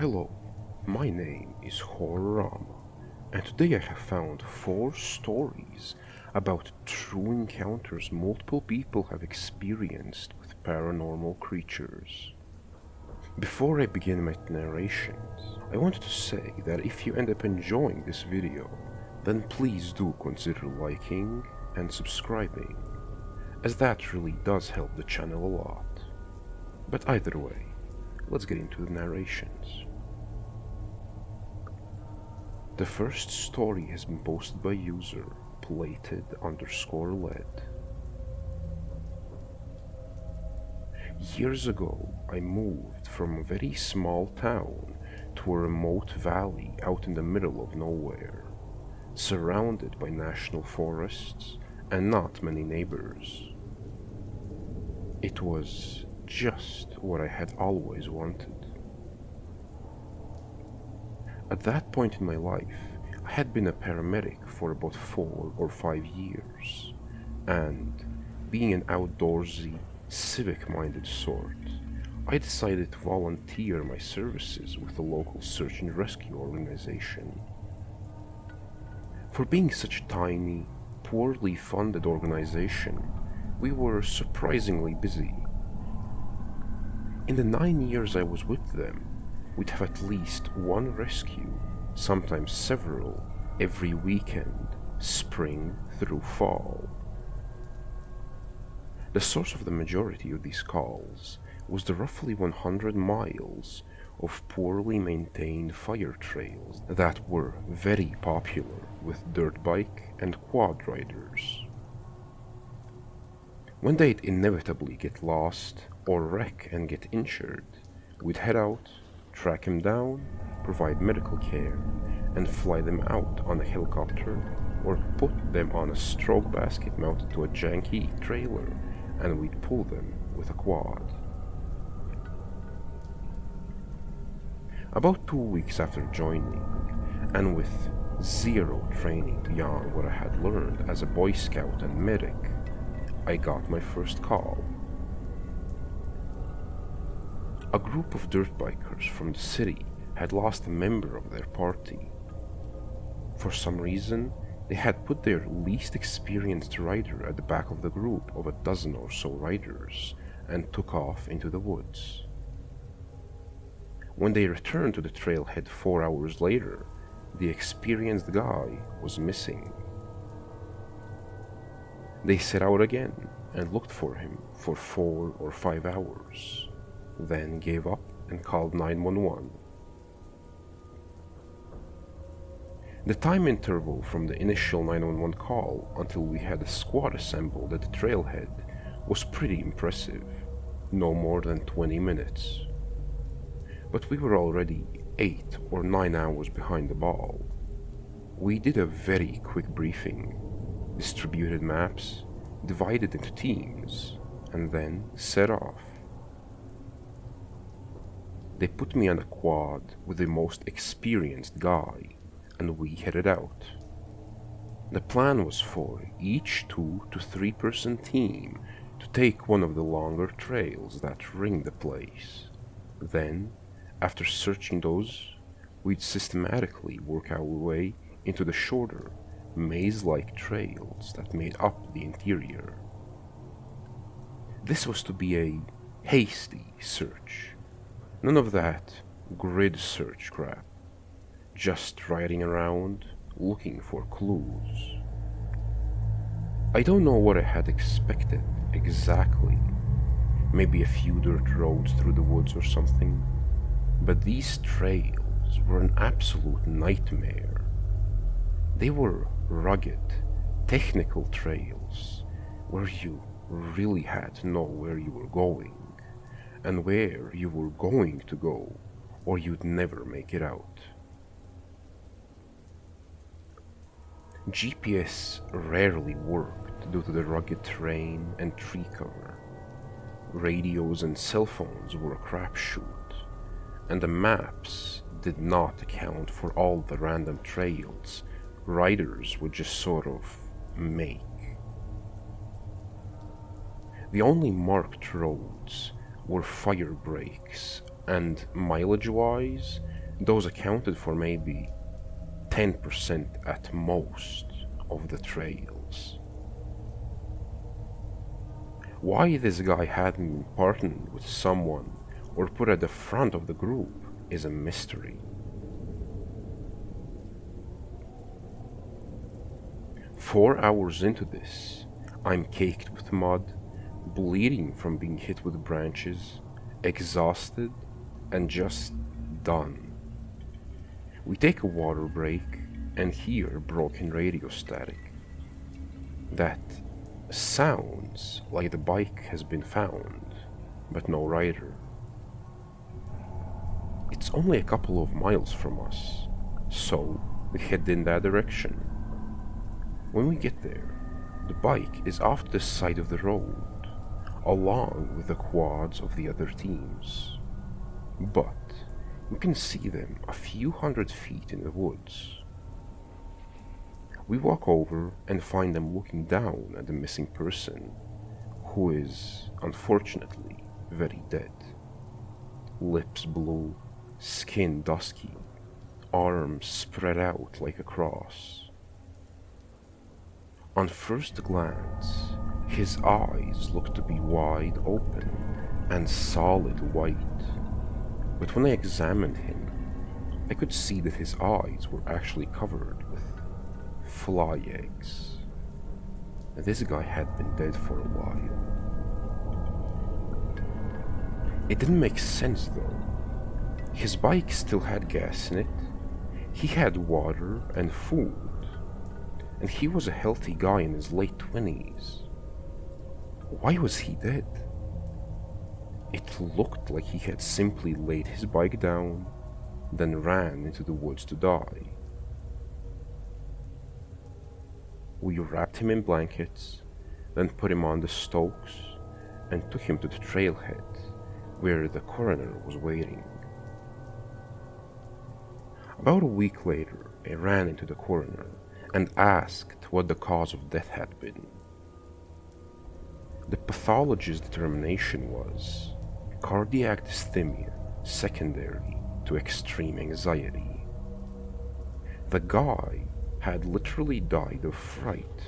Hello, my name is Horrorama, and today I have found 4 stories about true encounters multiple people have experienced with paranormal creatures. Before I begin my narrations, I wanted to say that if you end up enjoying this video, then please do consider liking and subscribing, as that really does help the channel a lot. But either way, let's get into the narrations. The first story has been posted by user plated_led. Years ago, I moved from a very small town to a remote valley out in the middle of nowhere, surrounded by national forests and not many neighbors. It was just what I had always wanted. At that point in my life, I had been a paramedic for about 4 or 5 years, and being an outdoorsy, civic-minded sort, I decided to volunteer my services with a local search and rescue organization. For being such a tiny, poorly funded organization, we were surprisingly busy. In the 9 years I was with them, we'd have at least one rescue, sometimes several, every weekend, spring through fall. The source of the majority of these calls was the roughly 100 miles of poorly maintained fire trails that were very popular with dirt bike and quad riders. When they'd inevitably get lost or wreck and get injured, we'd head out, track them down, provide medical care, and fly them out on a helicopter or put them on a stroke basket mounted to a janky trailer, and we'd pull them with a quad. About 2 weeks after joining, and with zero training beyond what I had learned as a Boy Scout and medic, I got my first call. A group of dirt bikers from the city had lost a member of their party. For some reason, they had put their least experienced rider at the back of the group of a dozen or so riders and took off into the woods. When they returned to the trailhead 4 hours later, the experienced guy was missing. They set out again and looked for him for 4 or 5 hours, then gave up and called 911. The time interval from the initial 911 call until we had a squad assembled at the trailhead was pretty impressive, no more than 20 minutes. But we were already 8 or 9 hours behind the ball. We did a very quick briefing, distributed maps, divided into teams, and then set off. They put me on a quad with the most experienced guy, and we headed out. The plan was for each 2 to 3 person team to take one of the longer trails that ring the place. Then, after searching those, we'd systematically work our way into the shorter, maze-like trails that made up the interior. This was to be a hasty search. None of that grid search crap. Just riding around, looking for clues. I don't know what I had expected exactly. Maybe a few dirt roads through the woods or something. But these trails were an absolute nightmare. They were rugged, technical trails where you really had to know where you were going and where you were going to go, or you'd never make it out. GPS rarely worked due to the rugged terrain and tree cover. Radios and cell phones were a crapshoot, and the maps did not account for all the random trails riders would just sort of make. The only marked roads were fire breaks and mileage-wise, those accounted for maybe 10% at most of the trails. Why this guy hadn't been partnered with someone or put at the front of the group is a mystery. 4 hours into this, I'm caked with mud, bleeding from being hit with branches, exhausted, and just done. We take a water break and hear broken radio static. That sounds like the bike has been found, but no rider. It's only a couple of miles from us, so we head in that direction. When we get there, the bike is off to the side of the road, along with the quads of the other teams. But we can see them a few hundred feet in the woods. We walk over and find them looking down at the missing person, who is, unfortunately, very dead. Lips blue, skin dusky, arms spread out like a cross. On first glance, his eyes looked to be wide open and solid white, but when I examined him, I could see that his eyes were actually covered with fly eggs. This guy had been dead for a while. It didn't make sense though. His bike still had gas in it, he had water and food, and he was a healthy guy in his late 20s. Why was he dead? It looked like he had simply laid his bike down, then ran into the woods to die. We wrapped him in blankets, then put him on the stokes, and took him to the trailhead, where the coroner was waiting. About a week later, I ran into the coroner and asked what the cause of death had been. The pathologist's determination was cardiac dysthymia secondary to extreme anxiety. The guy had literally died of fright,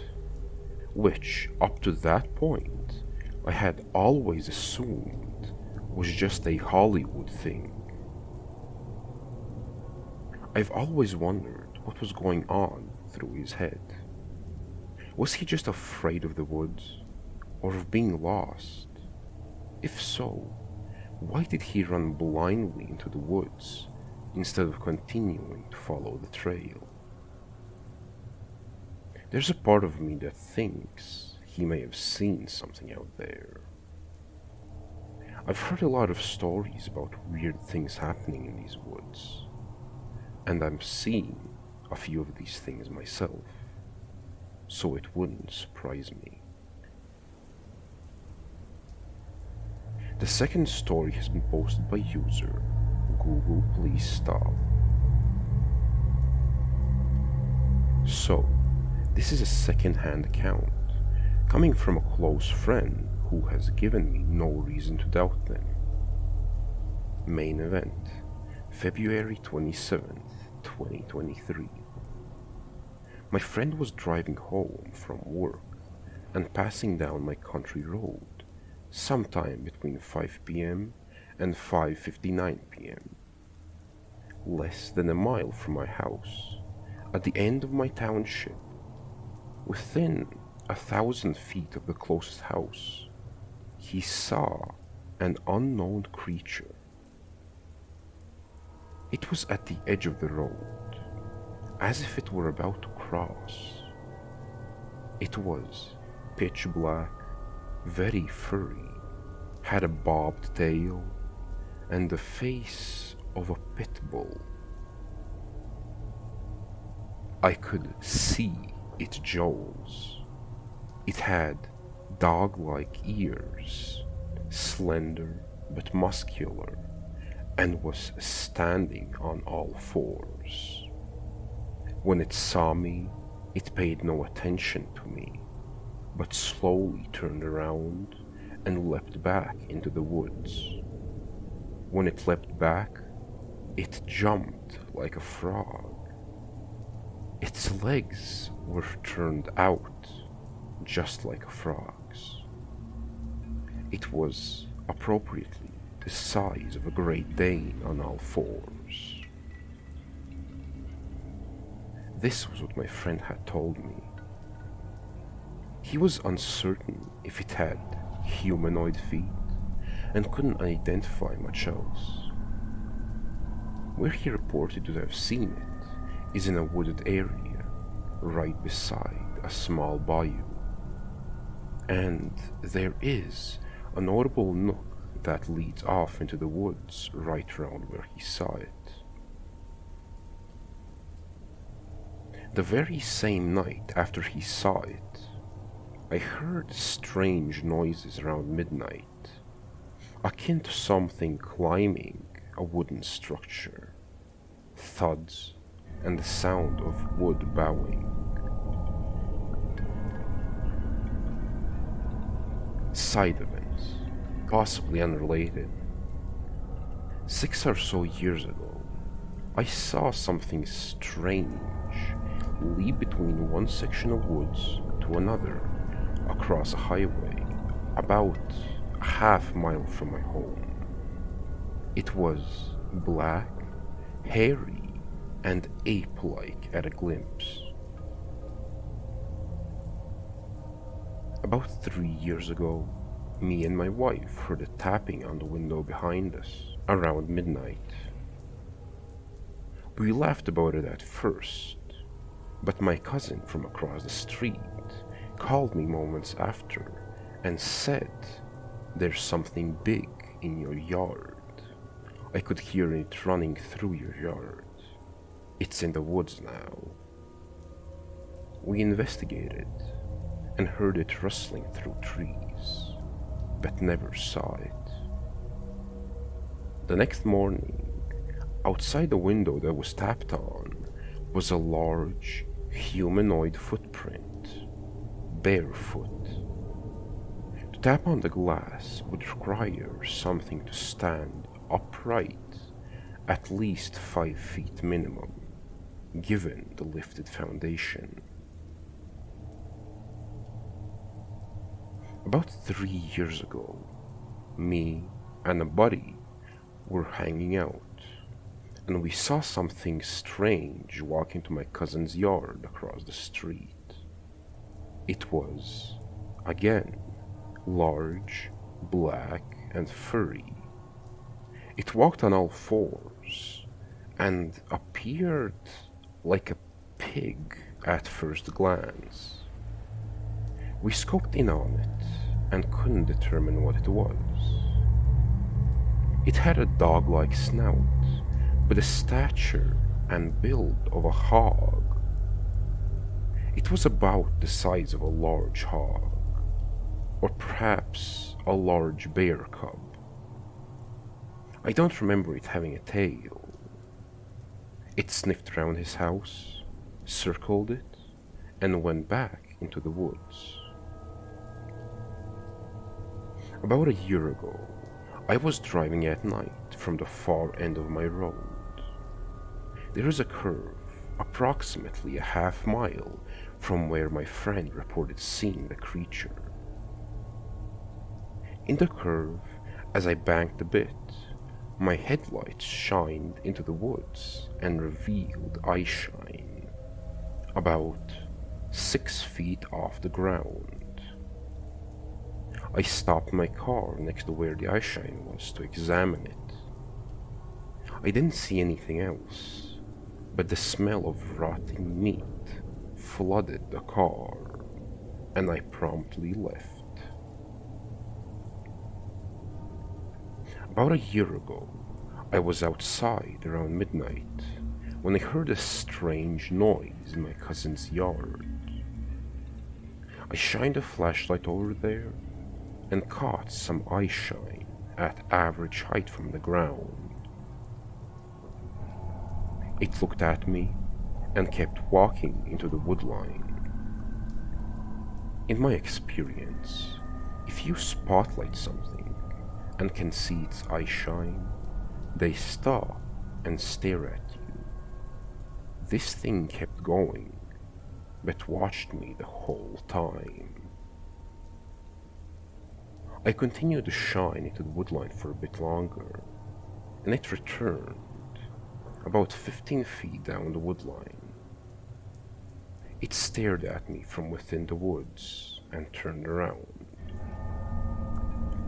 which, up to that point, I had always assumed was just a Hollywood thing. I've always wondered what was going on through his head. Was he just afraid of the woods, or of being lost? If so, why did he run blindly into the woods instead of continuing to follow the trail? There's a part of me that thinks he may have seen something out there. I've heard a lot of stories about weird things happening in these woods, and I'm seeing a few of these things myself, so it wouldn't surprise me. The second story has been posted by user Google Please Stop. So, this is a second-hand account, coming from a close friend who has given me no reason to doubt them. Main event, February 27th, 2023. My friend was driving home from work and passing down my country road sometime between 5 p.m. and 5:59 p.m. Less than a mile from my house, at the end of my township, within 1,000 feet of the closest house, he saw an unknown creature. It was at the edge of the road, as if it were about to cross. It was pitch black, very furry, had a bobbed tail, and the face of a pit bull. I could see its jaws. It had dog-like ears, slender but muscular, and was standing on all fours. When it saw me, it paid no attention to me, but slowly turned around and leapt back into the woods. when it leapt back, it jumped like a frog. Its legs were turned out just like a frog's. It was appropriately the size of a Great Dane on all fours. This was what my friend had told me. He was uncertain if it had humanoid feet and couldn't identify much else. Where he reported to have seen it is in a wooded area right beside a small bayou. And there is a notable nook that leads off into the woods right around where he saw it. The very same night after he saw it, I heard strange noises around midnight, akin to something climbing a wooden structure, thuds, and the sound of wood bowing. Side events, possibly unrelated. 6 or so years ago, I saw something strange leap between one section of woods to another across a highway about a half-mile from my home. It was black, hairy, and ape-like at a glimpse. About 3 years ago, me and my wife heard a tapping on the window behind us around midnight. We laughed about it at first, but my cousin from across the street called me moments after and said, "There's something big in your yard. I could hear it running through your yard. It's in the woods now." We investigated and heard it rustling through trees, but never saw it. The next morning, outside the window that was tapped on was a large humanoid footprint, barefoot. To tap on the glass would require something to stand upright at least 5 feet minimum, given the lifted foundation. About 3 years ago, me and a buddy were hanging out, and we saw something strange walk into my cousin's yard across the street. It was, again, large, black, and furry. It walked on all fours and appeared like a pig at first glance. We scoped in on it and couldn't determine what it was. It had a dog-like snout, with the stature and build of a hog. It was about the size of a large hog, or perhaps a large bear cub. I don't remember it having a tail. It sniffed around his house, circled it, and went back into the woods. About a year ago, I was driving at night from the far end of my road. There is a curve approximately a half-mile from where my friend reported seeing the creature. In the curve, as I banked a bit, my headlights shined into the woods and revealed eyeshine, about 6 feet off the ground. I stopped my car next to where the eyeshine was to examine it. I didn't see anything else, but the smell of rotting meat flooded the car, and I promptly left. About a year ago, I was outside around midnight when I heard a strange noise in my cousin's yard. I shined a flashlight over there and caught some eyeshine at average height from the ground. It looked at me and kept walking into the woodline. In my experience, if you spotlight something and can see its eyeshine, They stop and stare at you. This thing kept going, but watched me the whole time. I continued to shine into the woodline for a bit longer, and it returned about 15 feet down the woodline. It stared at me from within the woods and turned around.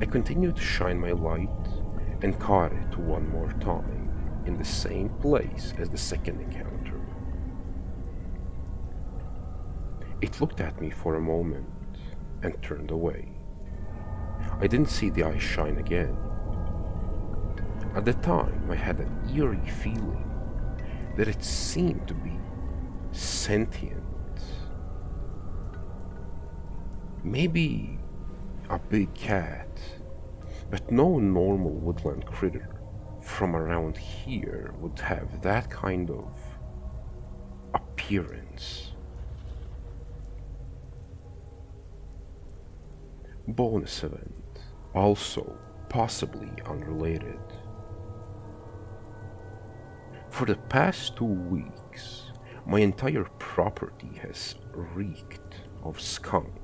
I continued to shine my light and caught it one more time in the same place as the second encounter. It looked at me for a moment and turned away. I didn't see the eye shine again. At the time, I had an eerie feeling that it seemed to be sentient. Maybe a big cat, but no normal woodland critter from around here would have that kind of appearance. Bonus event, also possibly unrelated. For the past 2 weeks, my entire property has reeked of skunk.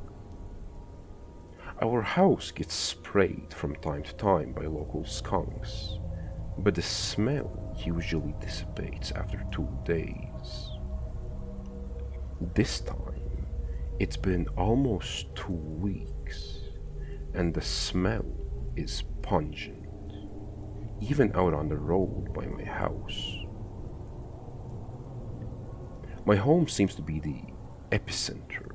Our house gets sprayed from time to time by local skunks, but the smell usually dissipates after 2 days. This time, it's been almost 2 weeks, and the smell is pungent, even out on the road by my house. My home seems to be the epicenter,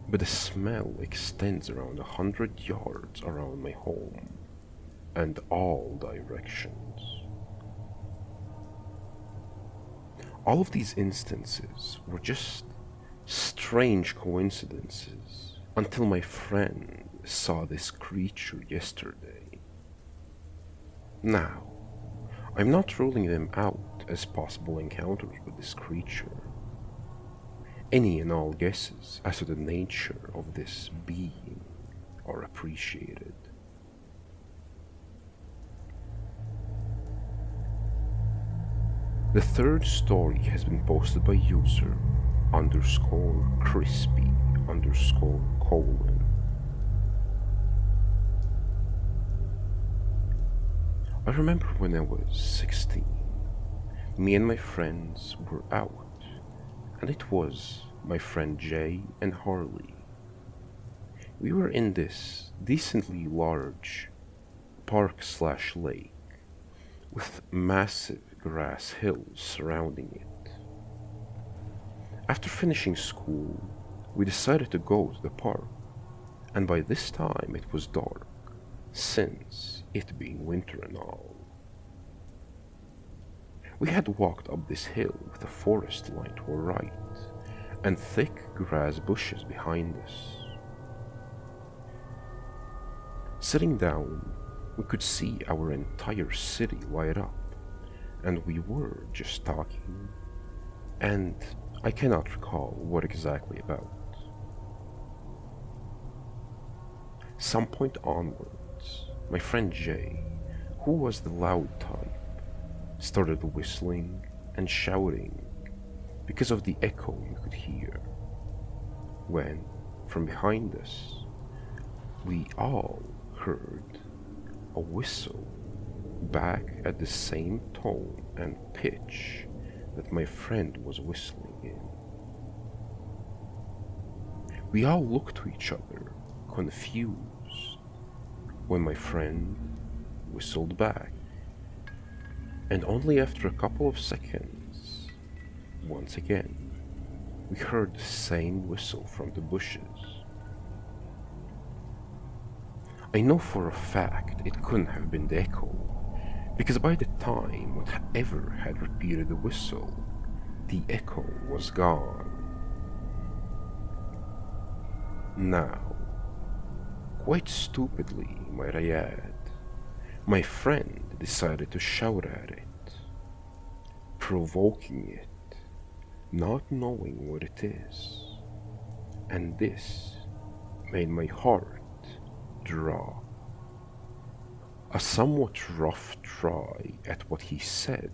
but the smell extends around 100 yards around my home and all directions. All of these instances were just strange coincidences until my friend saw this creature yesterday. Now, I'm not ruling them out as possible encounters with this creature. Any and all guesses as to the nature of this being are appreciated. The third story has been posted by user _crispy_colon. I remember when I was 16, me and my friends were out, and it was my friend Jay and Harley. We were in this decently large park/lake with massive grass hills surrounding it. After finishing school, we decided to go to the park, and by this time it was dark, since it being winter and all. We had walked up this hill with a forest line to our right, and thick grass bushes behind us. Sitting down, we could see our entire city light up, and we were just talking, and I cannot recall what exactly about. Some point onwards, my friend Jay, who was the loud type, started whistling and shouting because of the echo you could hear, when, from behind us, we all heard a whistle back at the same tone and pitch that my friend was whistling in. We all looked to each other, confused, when my friend whistled back, and only after a couple of seconds, once again, we heard the same whistle from the bushes. I know for a fact it couldn't have been the echo, because by the time whatever had repeated the whistle, the echo was gone. Now, quite stupidly, might I add, my friend decided to shout at it, provoking it, not knowing what it is, and this made my heart drop. A somewhat rough try at what he said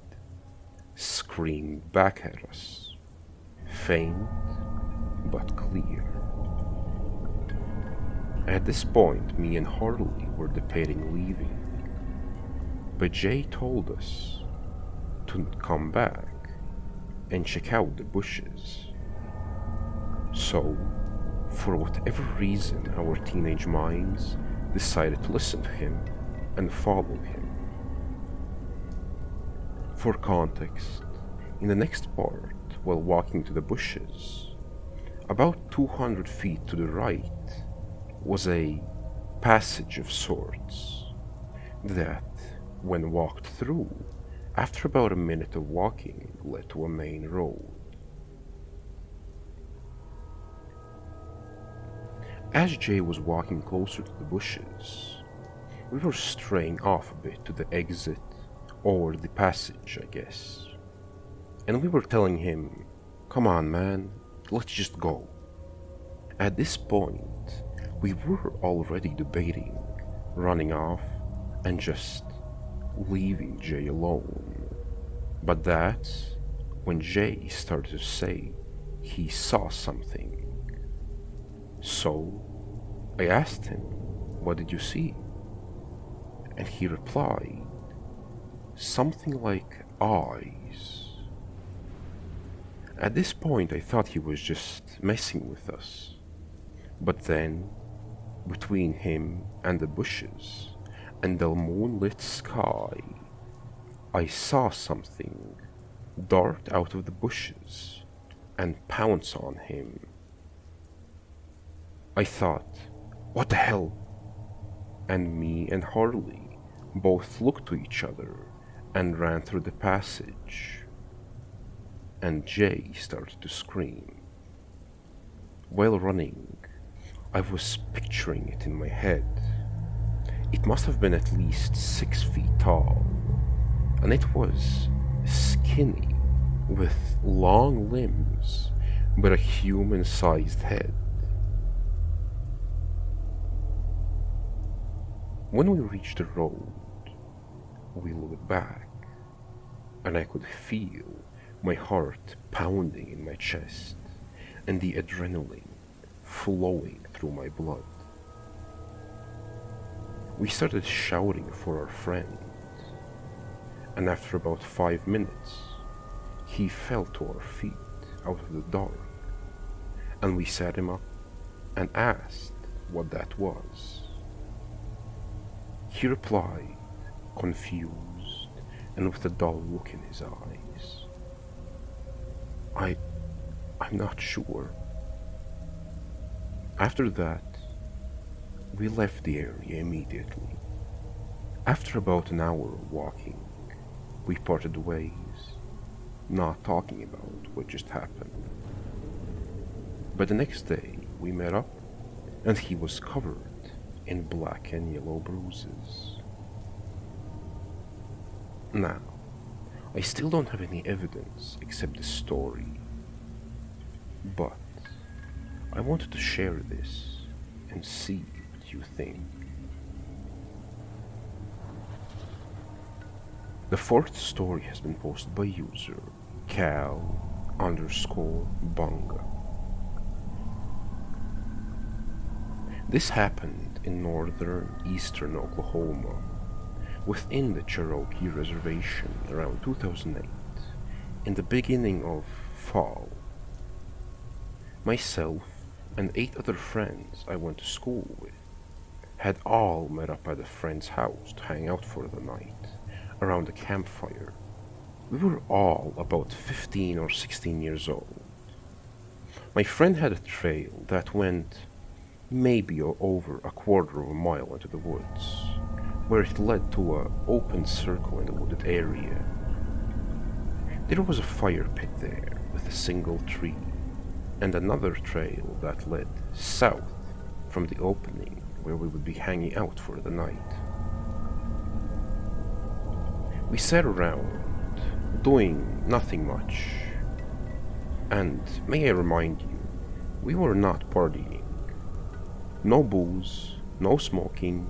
screamed back at us, faint but clear. At this point, me and Harley were debating leaving, but Jay told us to come back and check out the bushes. So, for whatever reason, our teenage minds decided to listen to him and follow him. For context, in the next part, while walking to the bushes, about 200 feet to the right was a passage of sorts that, when walked through, after about a minute of walking, led to a main road. As Jay was walking closer to the bushes, we were straying off a bit to the exit, or the passage, I guess. And we were telling him, "Come on, man, let's just go." At this point, we were already debating running off and just leaving Jay alone. But that's when Jay started to say he saw something. So I asked him, "What did you see?" And he replied, "Something like eyes." At this point, I thought he was just messing with us. But then, between him and the bushes and the moonlit sky, I saw something dart out of the bushes and pounce on him. I thought, "What the hell?" And me and Harley both looked to each other and ran through the passage. And Jay started to scream. While running, I was picturing it in my head. It must have been at least 6 feet tall, and it was skinny, with long limbs, but a human-sized head. When we reached the road, we looked back, and I could feel my heart pounding in my chest and the adrenaline flowing through my blood. We started shouting for our friend, and after about 5 minutes, he fell to our feet out of the dark, and we sat him up and asked what that was. He replied, confused and with a dull look in his eyes, I'm not sure." After that, we left the area immediately. After about an hour of walking, we parted ways, not talking about what just happened. But the next day, we met up, and he was covered in black and yellow bruises. Now, I still don't have any evidence except the story, but I wanted to share this and see what you think. The fourth story has been posted by user Cal_Bunga. This happened in northern eastern Oklahoma, within the Cherokee Reservation around 2008, in the beginning of fall. Myself and 8 other friends I went to school with had all met up at a friend's house to hang out for the night around a campfire. We were all about 15 or 16 years old. My friend had a trail that went maybe over a quarter of a mile into the woods, where it led to an open circle in the wooded area. There was a fire pit there with a single tree, and another trail that led south from the opening where we would be hanging out for the night. We sat around, doing nothing much, and may I remind you, we were not partying. No booze, no smoking,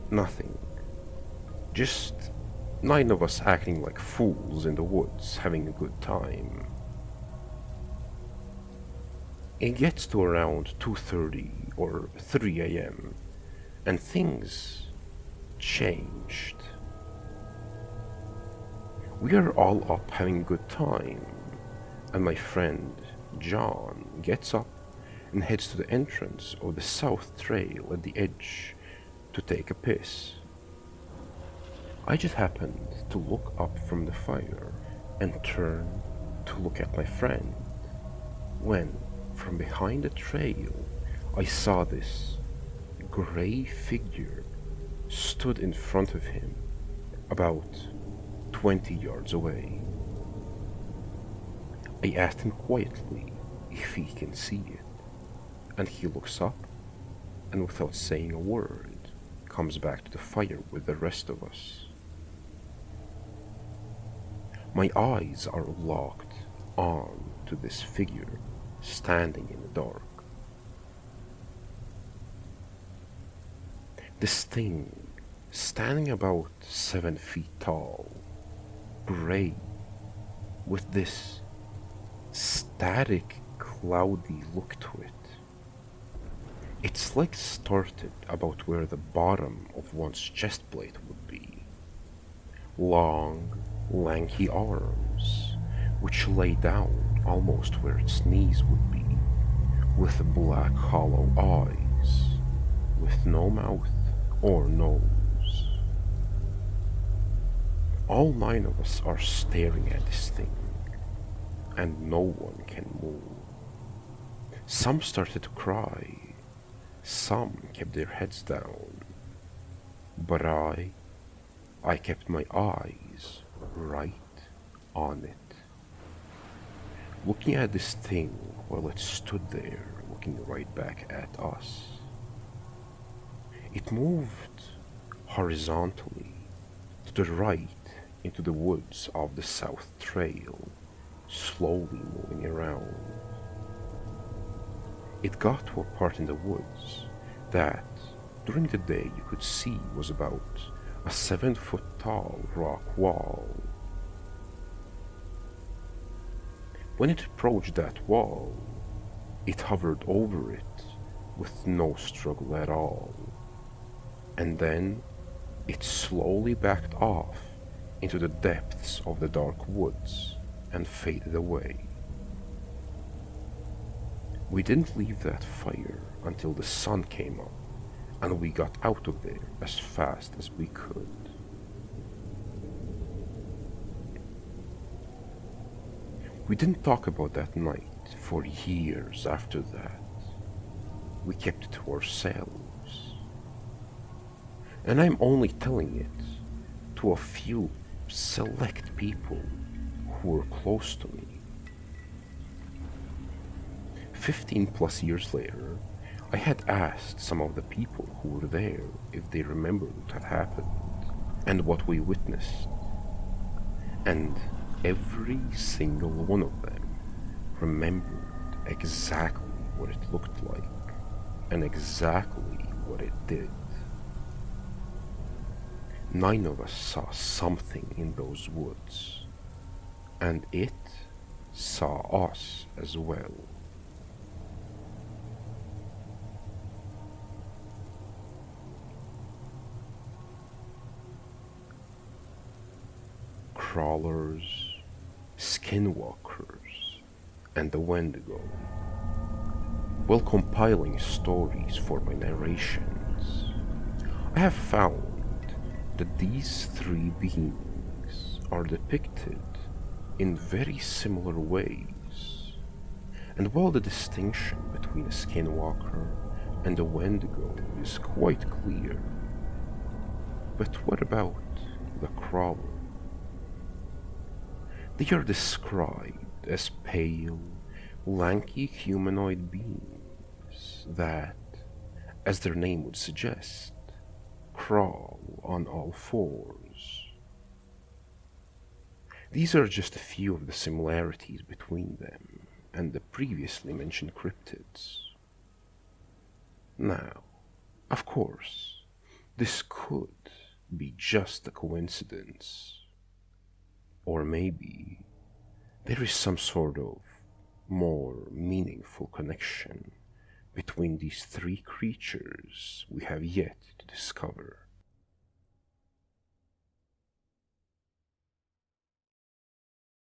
nothing. Just nine of us acting like fools in the woods, having a good time. It gets to around 2:30 or 3 a.m. and things changed. We are all up having a good time, and my friend John gets up and heads to the entrance of the south trail at the edge to take a piss. I just happened to look up from the fire and turn to look at my friend when, from behind the trail, I saw this gray figure stood in front of him about 20 yards away. I asked him quietly if he can see it, and he looks up and without saying a word comes back to the fire with the rest of us. My eyes are locked on to this figure standing in the dark. This thing standing about 7 feet tall, gray, with this static, cloudy look to it. It's like started about where the bottom of one's chest plate would be. Long, lanky arms, which lay down almost where its knees would be, with black hollow eyes, with no mouth or nose. All nine of us are staring at this thing, and no one can move. Some started to cry, some kept their heads down, but I kept my eyes right on it, looking at this thing while it stood there looking right back at us. It moved horizontally to the right into the woods of the south trail, slowly moving around. It got to a part in the woods that, during the day, you could see was about a 7-foot tall rock wall. When it approached that wall, it hovered over it with no struggle at all, and then it slowly backed off into the depths of the dark woods and faded away. We didn't leave that fire until the sun came up, and we got out of there as fast as we could. We didn't talk about that night for years after that. We kept it to ourselves. And I'm only telling it to a few select people who were close to me. 15 plus years later, I had asked some of the people who were there if they remembered what had happened and what we witnessed. And every single one of them remembered exactly what it looked like and exactly what it did. 9 of us saw something in those woods, and it saw us as well. Crawlers, skinwalkers, and the Wendigo. While compiling stories for my narrations, I have found that these 3 beings are depicted in very similar ways. And while the distinction between a skinwalker and a Wendigo is quite clear, but what about the crawler? They are described as pale, lanky humanoid beings that, as their name would suggest, crawl on all fours. These are just a few of the similarities between them and the previously mentioned cryptids. Now, of course, this could be just a coincidence. Or maybe there is some sort of more meaningful connection between these three creatures we have yet to discover.